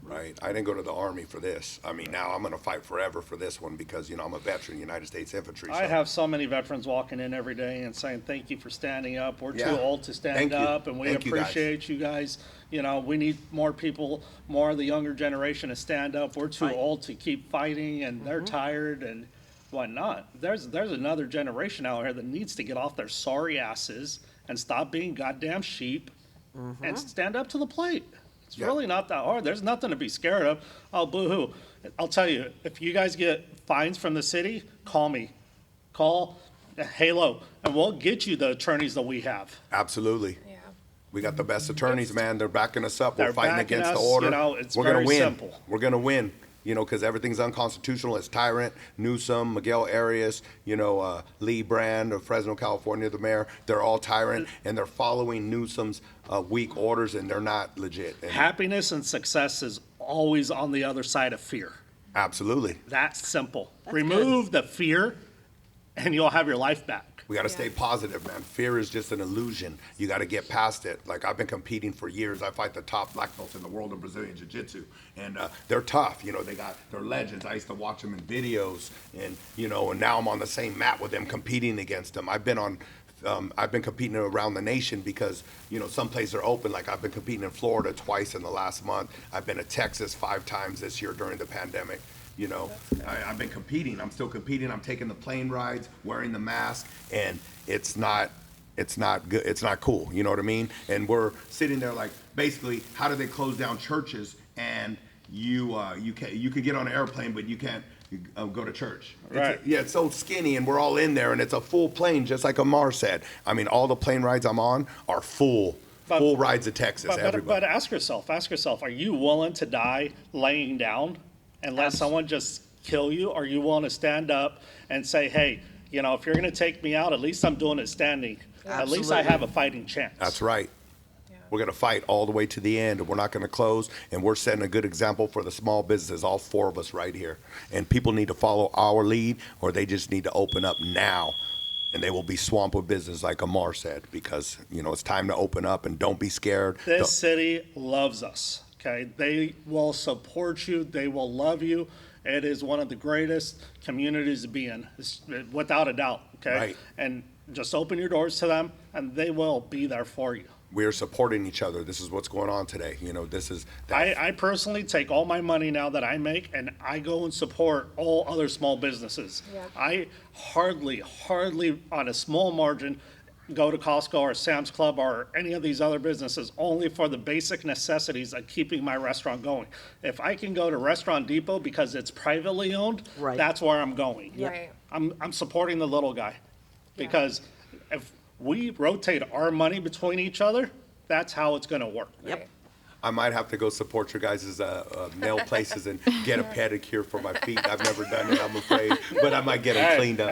Right. I didn't go to the Army for this. I mean, now I'm going to fight forever for this one because, I'm a veteran, United States Infantry. I so- have so many veterans walking in every day and saying, thank you for standing up. We're Yeah. too old to stand Thank you. up, and we Thank you, guys. appreciate you guys. We need more people, more of the younger generation to stand up. We're too Fight. old to keep fighting, and they're tired and whatnot. There's another generation out here that needs to get off their sorry asses and stop being goddamn sheep and stand up to the plate. It's Yeah. really not that hard. There's nothing to be scared of. Oh, boo-hoo. I'll tell you, if you guys get fines from the city, call me. Call Halo, and we'll get you the attorneys that we have. Absolutely. Yeah. We got the best attorneys, man. They're backing us up. We're They're fighting backing against the us, order. it's We're gonna very win. simple. We're going to win. Because everything's unconstitutional. It's Tyrant, Newsom, Miguel Arias, Lee Brand of Fresno, California, the mayor. They're all Tyrant, and they're following Newsom's weak orders, and they're not legit. And Happiness and success is always on the other side of fear. absolutely. That's simple. Remove the fear, and you'll have your life back. We got to Yeah. stay positive, man. Fear is just an illusion. You got to get past it. Like, I've been competing for years. I fight the top black belts in the world of Brazilian Jiu-Jitsu, and they're tough. They're legends. I used to watch them in videos, and now I'm on the same mat with them, competing against them. I've been competing around the nation because, some places are open. Like, I've been competing in Florida twice in the last month. I've been to Texas 5 times this year during the pandemic. I've been competing. I'm still competing. I'm taking the plane rides, wearing the mask, and it's not good. It's not cool. You know what I mean? And we're sitting there like, basically, how do they close down churches and you can get on an airplane, but you can't go to church. Right. It's so skinny, and we're all in there, and it's a full plane, just like Ammar said. I mean, all the plane rides I'm on are full rides to Texas. But Everybody. ask yourself, are you willing to die laying down and let someone just kill you? Or are you willing to stand up and say, hey, if you're going to take me out, at least I'm doing it standing. At least I Absolutely. have a fighting chance. That's right. We're going to fight all the way to the end, and we're not going to close, and we're setting a good example for the small businesses, all 4 of us right here. And people need to follow our lead, or they just need to open up now, and they will be swamped with business, like Ammar said, because, it's time to open up, and don't be scared. This city loves us, okay? They will support you. They will love you. It is one of the greatest communities to be in, without a doubt, okay? Right. And just open your doors to them, and they will be there for you. We are supporting each other. This is what's going on today. This is that. I personally take all my money now that I make, and I go and support all other small businesses. Yeah. I hardly on a small margin go to Costco or Sam's Club or any of these other businesses, only for the basic necessities of keeping my restaurant going. If I can go to Restaurant Depot because it's privately owned, Right. that's where I'm going. Yep. Right. I'm supporting the little guy, because if we rotate our money between each other, that's how it's going to work. Yep. I might have to go support your guys' nail places and get a pedicure for my feet. I've never done it, I'm afraid, but I might get them cleaned up.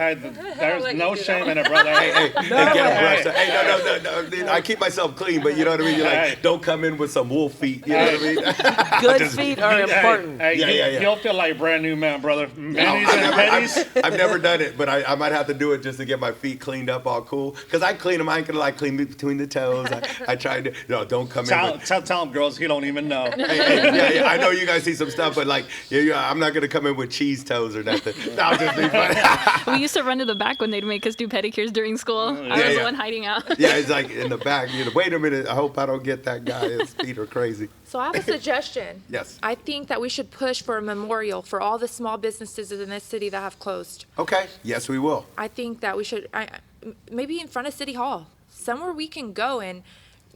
There's Let no you do shame that. in it, brother. Hey, and get a brush. Hey, no. I keep myself clean, but you know what I mean? You're Hey. like, don't come in with some wolf feet. You know what I mean? Good feet are important. Hey, Yeah. you'll feel like a brand new man, brother. Manis and petties. I've never done it, but I might have to do it just to get my feet cleaned up all cool. Because I clean them. I ain't going to clean between the toes. I try to, don't come in. Tell them, girls, he don't even know. Yeah, I know you guys see some stuff, but I'm not going to come in with cheese toes or nothing. I'll just be funny. we used to run to the back when they'd make us do pedicures during school. I was the one hiding out. Yeah, it's like in the back. Wait a minute. I hope I don't get that guy. His feet are crazy. So I have a suggestion. Yes. I think that we should push for a memorial for all the small businesses in this city that have closed. Okay. Yes, we will. I think that we should, maybe in front of City Hall, somewhere we can go and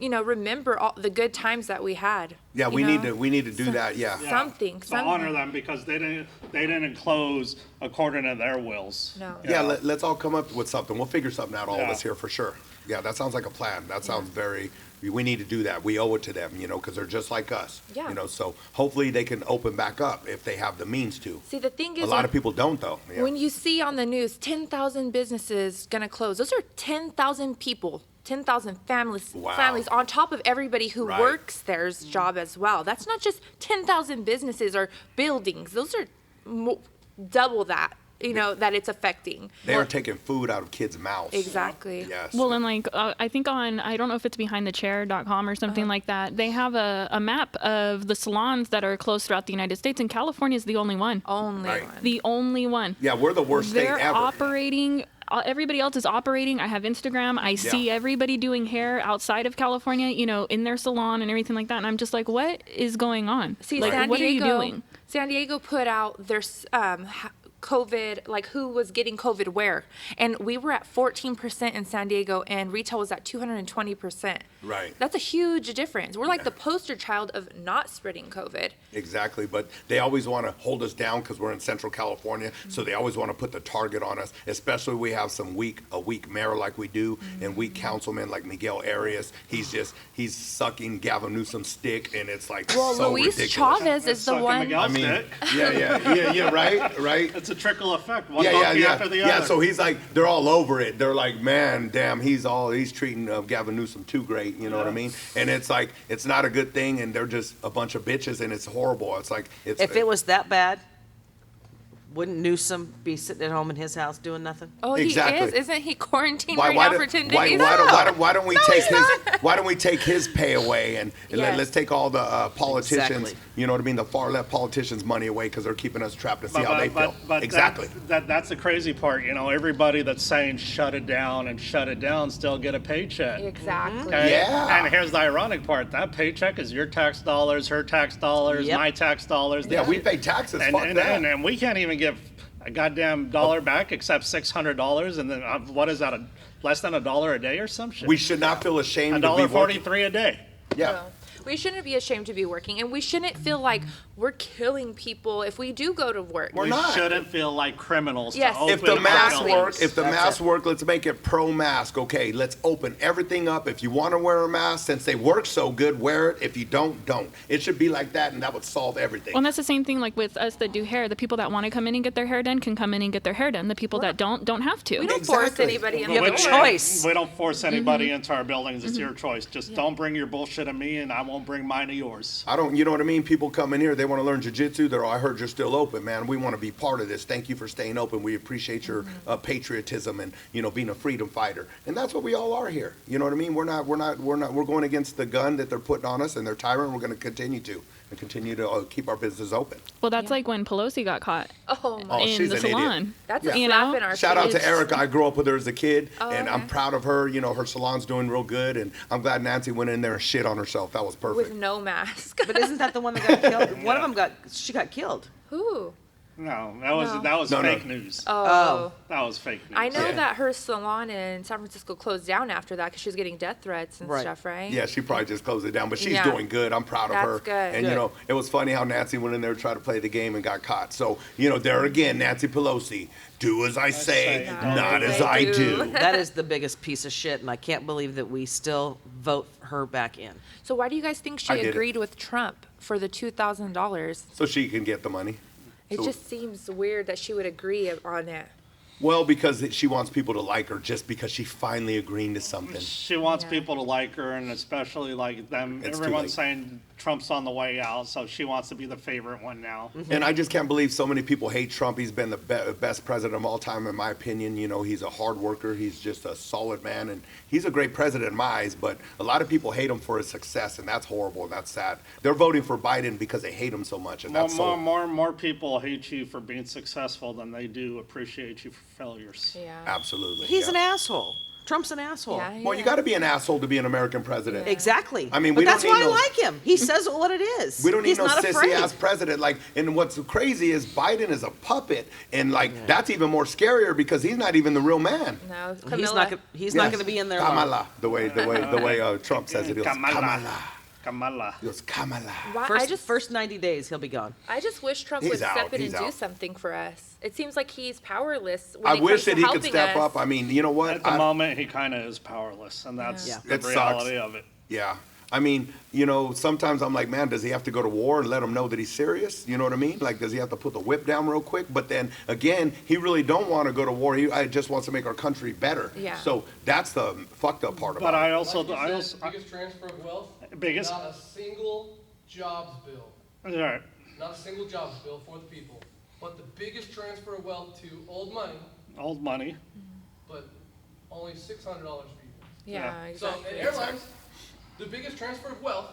remember all the good times that we had. Yeah, you we need know? to do that. Yeah. Yeah, Something. to honor them because they didn't close according to their wills. No. Yeah, let's all come up with something. We'll figure something out, all of Yeah. us here for sure. Yeah, that sounds like a plan. That sounds we need to do that. We owe it to them, because they're just like us. Yeah. So hopefully they can open back up if they have the means to. See, the thing is, A lot of people don't, though. Yeah. when you see on the news 10,000 businesses gonna close, those are 10,000 people, 10,000 families, Wow. families on top of everybody who Right. works there's job as well. That's not just 10,000 businesses or buildings. Those are double that, that it's affecting. They are taking food out of kids' mouths. Exactly. Yes. Well, and I think I don't know if it's behindthechair.com or something like that. They have a map of the salons that are closed throughout the United States, and California is the only one. Only Right. one. The only one. Yeah, we're the worst state They're ever. operating. Everybody else is operating. I have Instagram. I see everybody doing hair outside of California, in their salon and everything like that. And I'm just like, what is going on? See, like, San what Diego, are you doing? San Diego put out their COVID, like who was getting COVID where. And we were at 14% in San Diego, and retail was at 220%. Right. That's a huge difference. We're like the poster child of not spreading COVID. Exactly, but they always want to hold us down because we're in Central California, Mm-hmm. so they always want to put the target on us, especially we have a weak mayor like we do, Mm-hmm. and weak councilmen like Miguel Arias. He's sucking Gavin Newsom's stick, and it's like Well, so Luis ridiculous. Chavez is the Sucking one. Miguel's dick. Yeah, right? It's a trickle effect. One Yeah, monkey yeah. after the Yeah, other. so he's like, they're all over it. They're like, man, damn, he's treating Gavin Newsom too great, you know what I mean? And it's like, it's not a good thing, and they're just a bunch of bitches, and it's horrible. It's like, If it was that bad, wouldn't Newsom be sitting at home in his house doing nothing? Oh, Exactly. he is. Isn't he quarantined right now for 10 days? Why don't we take his pay away and Yes. let's take all the politicians, Exactly. you know what I mean, the far left politicians' money away because they're keeping us trapped and see how they feel. But Exactly. That's the crazy part. Everybody that's saying shut it down still get a paycheck. Exactly. Okay? Yeah. And here's the ironic part. That paycheck is your tax dollars, her tax dollars, Yep. my tax dollars. Yeah, we pay taxes. and, Fuck and, that. and we can't even give a goddamn dollar back except $600, and then what is that? Less than $1 a day or some shit? We should not feel ashamed to be working. $1.43 a day. Yeah. No. We shouldn't be ashamed to be working, and we shouldn't feel like we're killing people if we do go to work. We're We not. shouldn't feel like criminals. Yes. To open If the our masks buildings. work, let's make it pro-mask. Okay, let's open everything up. If you want to wear a mask, since they work so good, wear it. If you don't, don't. It should be like that, and that would solve everything. Well, and that's the same thing like with us that do hair. The people that want to come in and get their hair done can come in and get their hair done. The people that don't have to. We don't force Exactly. anybody in You the have a door. choice. We don't force anybody into our buildings. It's your choice. Just don't bring your bullshit to me, and I won't bring mine to yours. You know what I mean? People come in here, they want to learn jiu-jitsu. I heard you're still open, man. We want to be part of this. Thank you for staying open. We appreciate your patriotism and, being a freedom fighter. And that's what we all are here. You know what I mean? We're going against the gun that they're putting on us and they're tyrant. We're going to continue to keep our business open. Well, that's like when Pelosi got caught Oh my! Oh, in she's the an idiot. salon. That's Yeah. a You slap know? in our Shout out face. to Erica. I grew up with her as a kid, and I'm okay. proud of her. Her salon's doing real good, and I'm glad Nancy went in there and shit on herself. That was perfect. With no mask. But isn't that the one that got killed? One of them got killed. Who? No, that was No, no. fake news. Oh. That was fake news. I know Yeah. that her salon in San Francisco closed down after that because she was getting death threats and Right. stuff, right? Yeah, she probably just closed it down, but she's Yeah. doing good. I'm proud of That's her. good. And Good. it was funny how Nancy went in there to try to play the game and got caught. So, there again, Nancy Pelosi, do as I say, not as I do. That is the biggest piece of shit, and I can't believe that we still vote her back in. So why do you guys think she I did it. agreed with Trump for the $2,000? So she can get the money. It So- just seems weird that she would agree on it. Well, because she wants people to like her just because she finally agreeing to something. She wants Yeah. people to like her, and especially like them. It's too Everyone's late. saying Trump's on the way out, so she wants to be the favorite one now. And I just can't believe so many people hate Trump. He's been the best president of all time, in my opinion. He's a hard worker. He's just a solid man, and he's a great president in my eyes. But a lot of people hate him for his success, and that's horrible and that's sad. They're voting for Biden because they hate him so much, and that's so. More people hate you for being successful than they do appreciate you for failures. Yeah. Absolutely. He's yeah. an asshole. Trump's an asshole. Yeah, he Well, you is. got to be an asshole to be an American president. Exactly. I mean, but we don't that's need why no- I like him. He says what it is. We don't need He's no not sissy afraid. ass president. Like, and what's crazy is Biden is a puppet, and like that's even more scarier because he's not even the real man. No, He's Camilla. not. He's not Yes. going to be in there long. Kamala, the way Trump says it. He goes, Kamala. Kamala. He goes, Kamala. Why- First 90 days, he'll be gone. I just wish Trump He's would out, step in he's and do out. something for us. It seems like he's powerless. When I it wish comes that to he could helping step us. up. I mean, you know what? At the moment, he kind of is powerless, and that's Yeah. the It reality sucks. of it. Yeah. I mean, you know, sometimes I'm like, man, does he have to go to war and let him know that he's serious? You know what I mean? Like, does he have to put the whip down real quick? But then again, he really don't want to go to war. He just wants to make our country better. Yeah. So that's the fucked up part But about I it. also, Like I you also, said, biggest transfer of wealth. Biggest- Not a single jobs bill. all right. Not a single jobs bill for the people. But the biggest transfer of wealth to old money, Old money. but only $600 for you. Yeah, Yeah. So exactly. in airlines, the biggest transfer of wealth,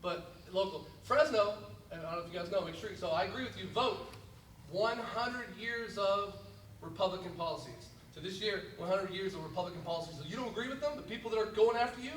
but local. Fresno, and I don't know if you guys know, make sure. So I agree with you. Vote 100 years of Republican policies. So this year, 100 years of Republican policies. So you don't agree with them, the people that are going after you,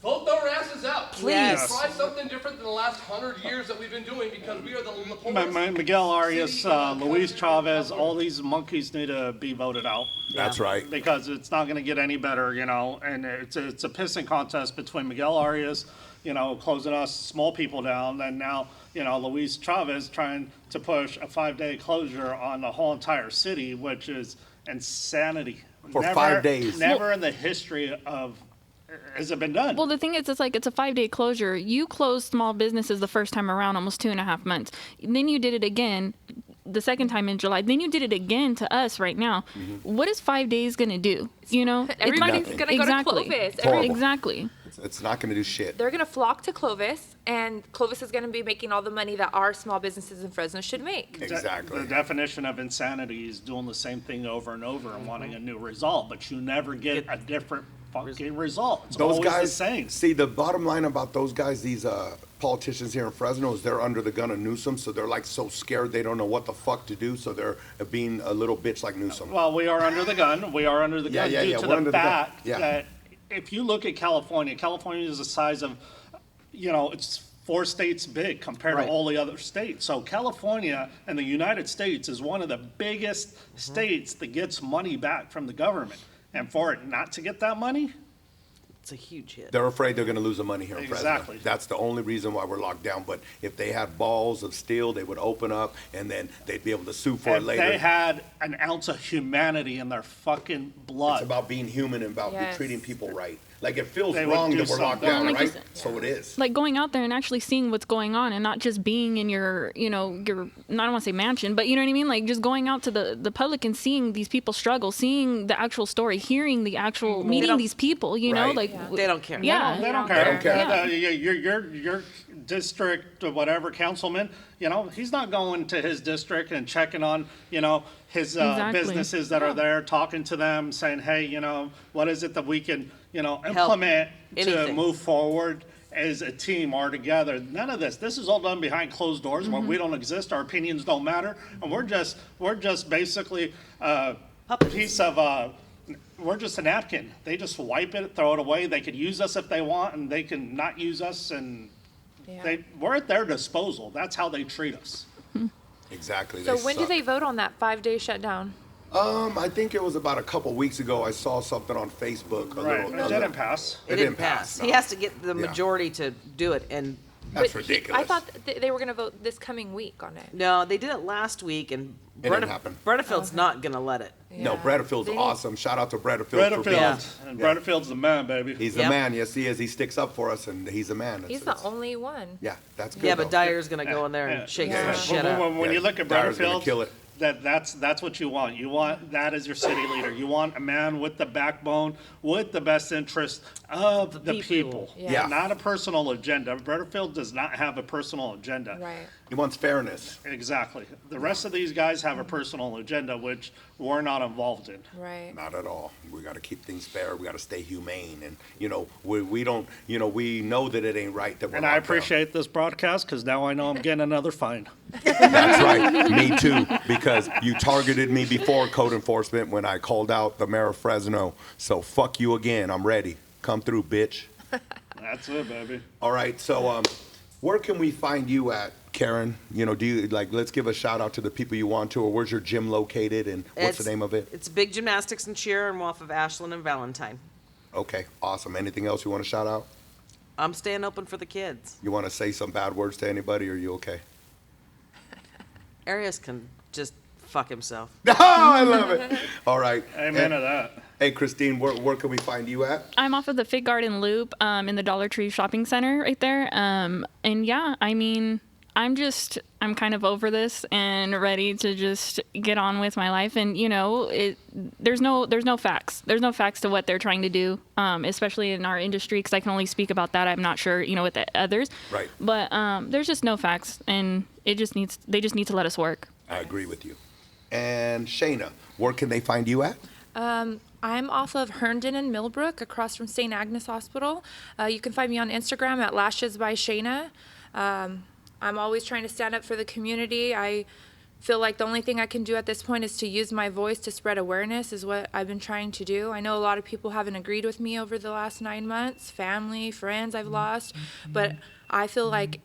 vote their asses out. Please. Try something different than the last 100 years that we've been doing because we are the poorest Miguel Arias, city in the Luis country. Chavez, all these monkeys need to be voted out. That's right. Because it's not going to get any better, you know, and it's a pissing contest between Miguel Arias, you know, closing us small people down, and now, you know, Luis Chavez trying to push a 5-day closure on the whole entire city, which is insanity. For 5 days. Never in the history of, has it been done? Well, the thing is, it's like it's a 5-day closure. You closed small businesses the first time around, almost 2.5 months. Then you did it again the second time in July. Then you did it again to us right now. What is 5 days going to do? You know, Everybody's nothing. gonna go Exactly. to Clovis. horrible. Exactly. It's not going to do shit. They're gonna flock to Clovis, and Clovis is gonna be making all the money that our small businesses in Fresno should make. Exactly. The definition of insanity is doing the same thing over and over and wanting a new result, but you never get a different fucking result. It's Those always guys, the same. see, the bottom line about those guys, these politicians here in Fresno, is they're under the gun of Newsom, so they're like so scared they don't know what the fuck to do, so they're being a little bitch like Newsom. Well, we are under the gun. We are under the Yeah, gun yeah, due yeah, to we're under the the gun. fact Yeah. that if you look at California, California is the size of, you know, it's 4 states big compared Right. to all the other states. So California and the United States is one of the biggest states that gets money back from the government. And for it not to get that money, It's a huge hit. They're afraid they're going to lose the money here in Exactly. Fresno. That's the only reason why we're locked down. But if they had balls of steel, they would open up, and then they'd be able to sue for it if later. they had an ounce of humanity in their fucking blood. It's about being human and about Yes. treating people right. Like, it feels They would wrong do that we're locked something. down, Well, like you right? said- So it is. Like going out there and actually seeing what's going on and not just being in your, you know, your, I don't want to say mansion, but you know what I mean? Like just going out to the public and seeing these people struggle, seeing the actual story, hearing the actual, meeting don't- these people, you know, Right. like. Yeah. They don't care. Yeah. They don't They care. don't care. Your district or whatever councilman, you know, he's not going to his district and checking on, you know, his Exactly. businesses that are there, talking to them, saying, hey, you know, what is it that we can, you know, implement to Anything. move forward as a team or together. None of this. This is all done behind closed doors where we don't exist. Our opinions don't matter, and we're just basically a piece of we're just a napkin. They just wipe it, throw it away. They could use us if they want, and they can not use us, and Yeah. we're at their disposal. That's how they treat us. Exactly. So They when suck. did they vote on that 5-day shutdown? I think it was about a couple weeks ago. I saw something on Facebook. It didn't pass. It didn't pass. no. He has to get the Yeah. majority to do it, and That's But ridiculous. I thought they were gonna vote this coming week on it. no, they did it last week, and It didn't happen. Bredefield's not gonna let it. No, Yeah. Bredefield's They- awesome. Shout out to Bredefeld. for Bredefeld. being- Yeah. And Yeah. Bredefield's the man, baby. He's the Yep. man. Yes, he is. He sticks up for us, and he's the man. He's It's- the only one. Yeah, that's good. Yeah, but though. Dyer's gonna go in there Yeah. and shake Yeah. some shit up. When Yeah, you look at Dyer's gonna kill Bredefeld, it. that's what you want. You want that as your city leader. You want a man with the backbone, with the best interest of the people. Yeah. Not a personal agenda. Bredefeld does not have a personal agenda. Right. He wants fairness. Exactly. The rest of these guys have a personal agenda, which we're not involved in. Right. Not at all. We got to keep things fair. We got to stay humane, and we don't. We know that it ain't right that we're. And I locked down. appreciate this broadcast because now I know I'm getting another fine. That's right. Me too. Because because you targeted me before, code enforcement, when I called out the mayor of Fresno. So fuck you again. I'm ready. Come through, bitch. That's it, baby. All right, so where can we find you at, Caryn? You know, do you let's give a shout out to the people you want to, or where's your gym located, and what's the name of it? It's Big Gymnastics and Cheer off of Ashland and Valentine. Okay, awesome. Anything else you want to shout out? I'm staying open for the kids. You want to say some bad words to anybody, or are you okay? Arias can just fuck himself. Oh, I love it. All right. Amen to that. Hey, Kristeen, where can we find you at? I'm off of the Fig Garden Loop in the Dollar Tree shopping center right there. And yeah, I mean, I'm kind of over this and ready to just get on with my life. And, you know, there's no facts. There's no facts to what they're trying to do, especially in our industry, because I can only speak about that. I'm not sure, you know, with the others. Right. But there's just no facts, and they just need to let us work. I agree with you. And Shayna, where can they find you at? I'm off of Herndon and Millbrook, across from St. Agnes Hospital. You can find me on Instagram at Lashes by Shayna. I'm always trying to stand up for the community. I feel like the only thing I can do at this point is to use my voice to spread awareness, is what I've been trying to do. I know a lot of people haven't agreed with me over the last 9 months, family, friends I've lost, but I feel like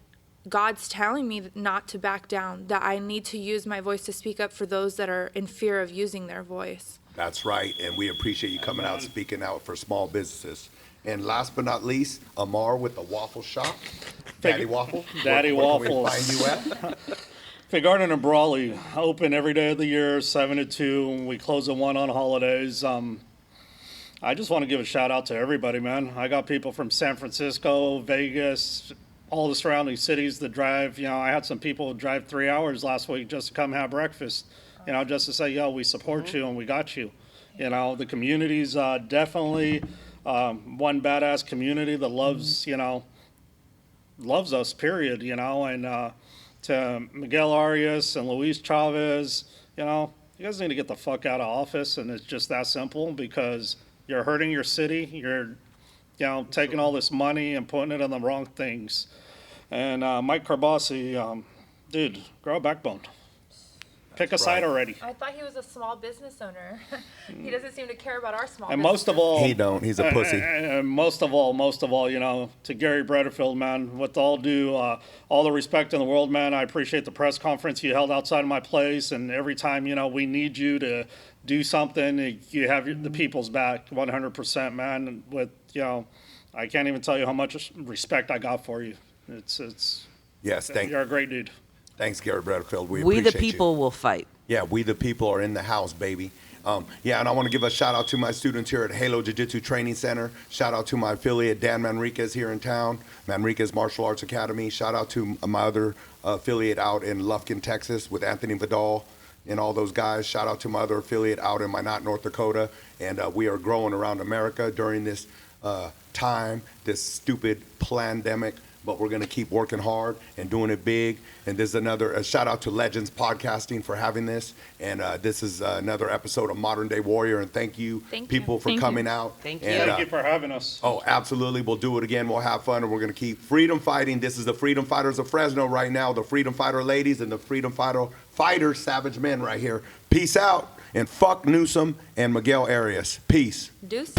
God's telling me not to back down, that I need to use my voice to speak up for those that are in fear of using their voice. That's right, and we appreciate you coming out, speaking out for small businesses. And last but not least, Ammar with the Waffle Shop. Daddy Waffle. Daddy where Waffles. Can we find you at? Fig Garden and Brawley, open every day of the year, 7 to 2. We close at 1 on holidays. I just want to give a shout out to everybody, man. I got people from San Francisco, Vegas, all the surrounding cities that drive. You know, I had some people drive 3 hours last week just to come have breakfast, you know, just to say, yo, we support you and we got you. You know, the community's definitely one badass community that loves, you know, loves us, period, you know. And to Miguel Arias and Luis Chavez, you know, you guys need to get the fuck out of office, and it's just that simple, because you're hurting your city. You're, you know, taking all this money and putting it on the wrong things. And Mike Carbasi, dude, grow a backbone. Pick a side already. I thought he was a small business owner. He doesn't seem to care about our small And business. most of all, He don't. He's a pussy. And most of all, you know, to Gary Bretterfield, man, with all the respect in the world, man, I appreciate the press conference you held outside of my place, and every time, you know, we need you to do something, you have the people's back 100%, man. With, you know, I can't even tell you how much respect I got for you. It's Yes, you're a great dude. thanks, Gary Bradfield. We We the appreciate you. people will fight. Yeah, we the people are in the house, baby. Yeah, and I want to give a shout out to my students here at Halo Jiu-Jitsu Training Center. Shout out to my affiliate, Dan Manriquez, here in town, Manriquez Martial Arts Academy. Shout out to my other affiliate out in Lufkin, Texas, with Anthony Vidal and all those guys. Shout out to my other affiliate out in Minot, North Dakota. And we are growing around America during this time, this stupid pandemic. But we're going to keep working hard and doing it big. And this is another shout out to Legends Podcasting for having this. And this is another episode of Modern Day Warrior. And thank you, people, for coming out. Thank you. And, Thank you for having us. Oh, absolutely. We'll do it again. We'll have fun. And we're going to keep freedom fighting. This is the Freedom Fighters of Fresno right now. The Freedom Fighter ladies and the Freedom Fighter Savage men right here. Peace out. And fuck Newsom and Miguel Arias. Peace. Deuces.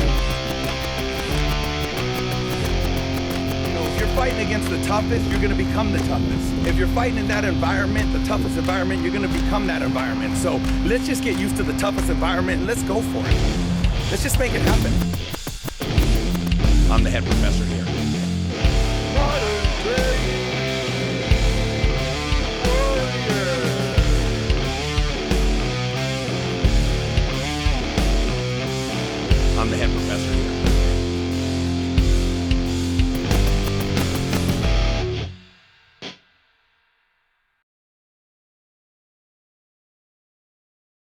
If you're fighting against the toughest, you're going to become the toughest. If you're fighting in that environment, the toughest environment, you're going to become that environment. So let's just get used to the toughest environment and let's go for it. Let's just make it happen. I'm the head professor here.